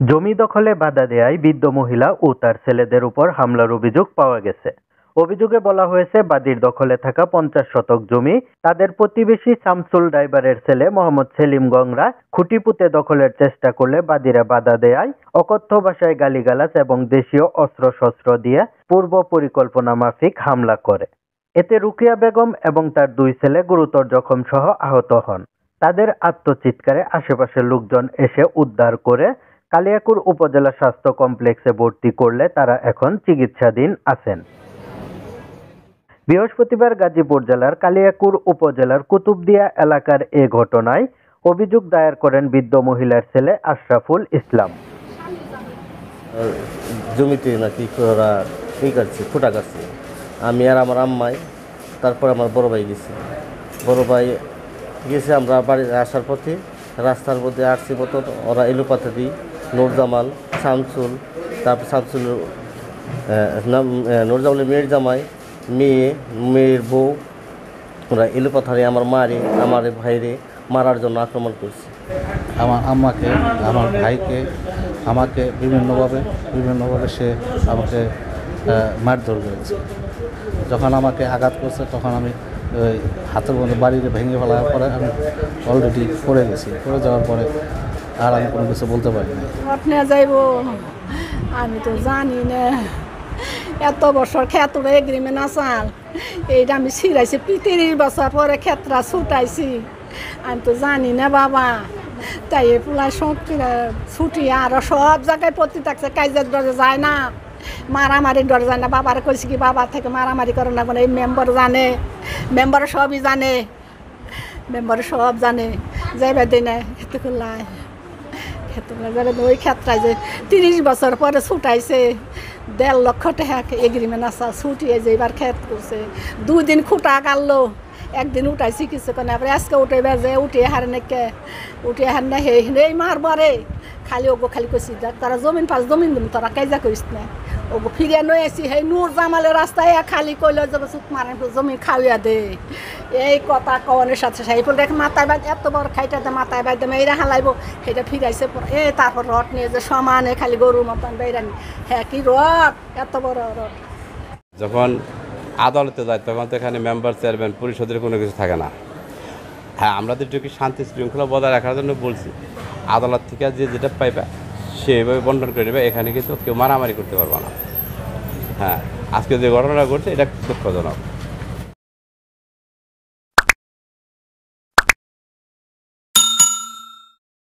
জমি দখলে বাধা দেয়ায় বৃদ্ধ মহিলা ও তার ছেলেদের উপর হামলার অভিযোগ পাওয়া গেছে। অভিযোগে বলা হয়েছে, বাদীর দখলে থাকা 50 শতক জমি তাদের প্রতিবেশী শামসুল ড্রাইভারের ছেলে মোহাম্মদ সেলিম গংরা খুঁটি পুঁতে দখলের চেষ্টা করলে বাদীরা বাধা দেয়ায় অকথ্য ভাষায় গালিগালাজ এবং দেশীয় অস্ত্রশস্ত্র দিয়ে পূর্ব পরিকল্পনা মাফিক হামলা করে। এতে রুকিয়া বেগম এবং তার 2 ছেলে গুরুতর জখম সহ আহত হন। তাদের আত্মচিৎকারে আশেপাশের লোকজন এসে উদ্ধার করে কালিয়াকুর উপজেলা স্বাস্থ্য কমপ্লেক্সে ভর্তি করলে তারা এখন চিকিৎসাধীন আছেন। বৃহস্পতিবার গাজীপুর জেলার কালিয়াকুর উপজেলার কুতুবদিয়া এলাকার এ ঘটনায় অভিযোগ দায়ের করেন বৃদ্ধ মহিলার ছেলে আশরাফুল ইসলাম। জমিতে নাকি ফুটা কাটছে, আমি আর আমার আম্মাই, তারপর আমার বড় ভাই গেছে। আমরা বাড়ি আসার পথে রাস্তার মধ্যে আসছি মতো ওরা এলোপাতা দিই নুরজামাল, শামসুল, তারপর নুরজামালের মেয়ের জামাই, মেয়ের বউ, ওরা এলোপাথারে আমার মারে, আমার ভাইরে মারার জন্য আক্রমণ করছে। আমার আম্মাকে, আমার ভাইকে, আমাকে বিভিন্নভাবে সে আমাকে মারধর করেছে। যখন আমাকে আঘাত করছে তখন আমি ওই হাতের মধ্যে বাড়িতে ভেঙে ফেলার পরে আমি অলরেডি পড়ে গেছি। পড়ে যাওয়ার পরে আর আমি কোনো কিছু বলতে পারি না। আপনি যাইব আমি তো জানি না, এত বছর ক্ষেত্রে এগ্রিমেন্ট আসাল এইটা আমি ছিড়াইছি, 30 বছর পরে ক্ষেত্রা ছুটাইছি, আমি তো জানি না বাবা। তাই পোলা সব ছুটি আরো সব জায়গায় পড়তে থাকছে, কাজের ডরে যায় না, মারামারির ডরে যায় না। বাবার কইছি কি বাবার থেকে মারামারি করে না, এই মেম্বার জানে, মেম্বার সবই জানে, মেম্বার সব জানে, যাইবার দিই না খেতে করলাই যাবে ওই ক্ষেত্রায় যে 30 বছর পরে ছুটাইছে, 1.5 লক্ষ টাকা এগ্রিমেন্ট আসা ছুটিয়ে যে এবার ক্ষেত করছে। 2 দিন খুঁটা কাটলো, একদিন উঠাইছি কিছুক্ষণ, আবার আজকে উঠে বেজে উঠিয়ে হারে নাকি উঠিয়ে হার না হে মারবারে খালি ওগো খালি কইছি তারা জমিন পাস জমিন দিম, তোরা কাইজা করিস না। ওগো ফিরিয়ে নই আসি সেই নুরজামালের রাস্তায় খালি কইল যে চুপ মারে জমি খাওয়াইয়া দে, এই কথা কওয়ানোর সাথে সাইফুল রেখে মাথায় বাদ এত বড় খাইটাতে মাথায় বাদ দেবে এইরা হালাইব, সেটা ফিরাইছে তারপর রড নিয়ে যে সমানে খালি গরুর মতন বেড়ানি। হ্যাঁ কি রড, এত বড় রড। যখন আদালতে যায় তখন তো এখানে মেম্বার, চেয়ারম্যান, পরিষদের কোনো কিছু থাকে না। হ্যাঁ, আমরা তো কি শান্তি শৃঙ্খলা বজায় রাখার জন্য বলছি, আদালত থেকে যে যেটা পাইবে সেভাবে বন্টন করে নেবে। এখানে কিন্তু কেউ মারামারি করতে পারবে না। হ্যাঁ, আজকে যে ঘটনাটা ঘটছে এটা দুঃখজনক।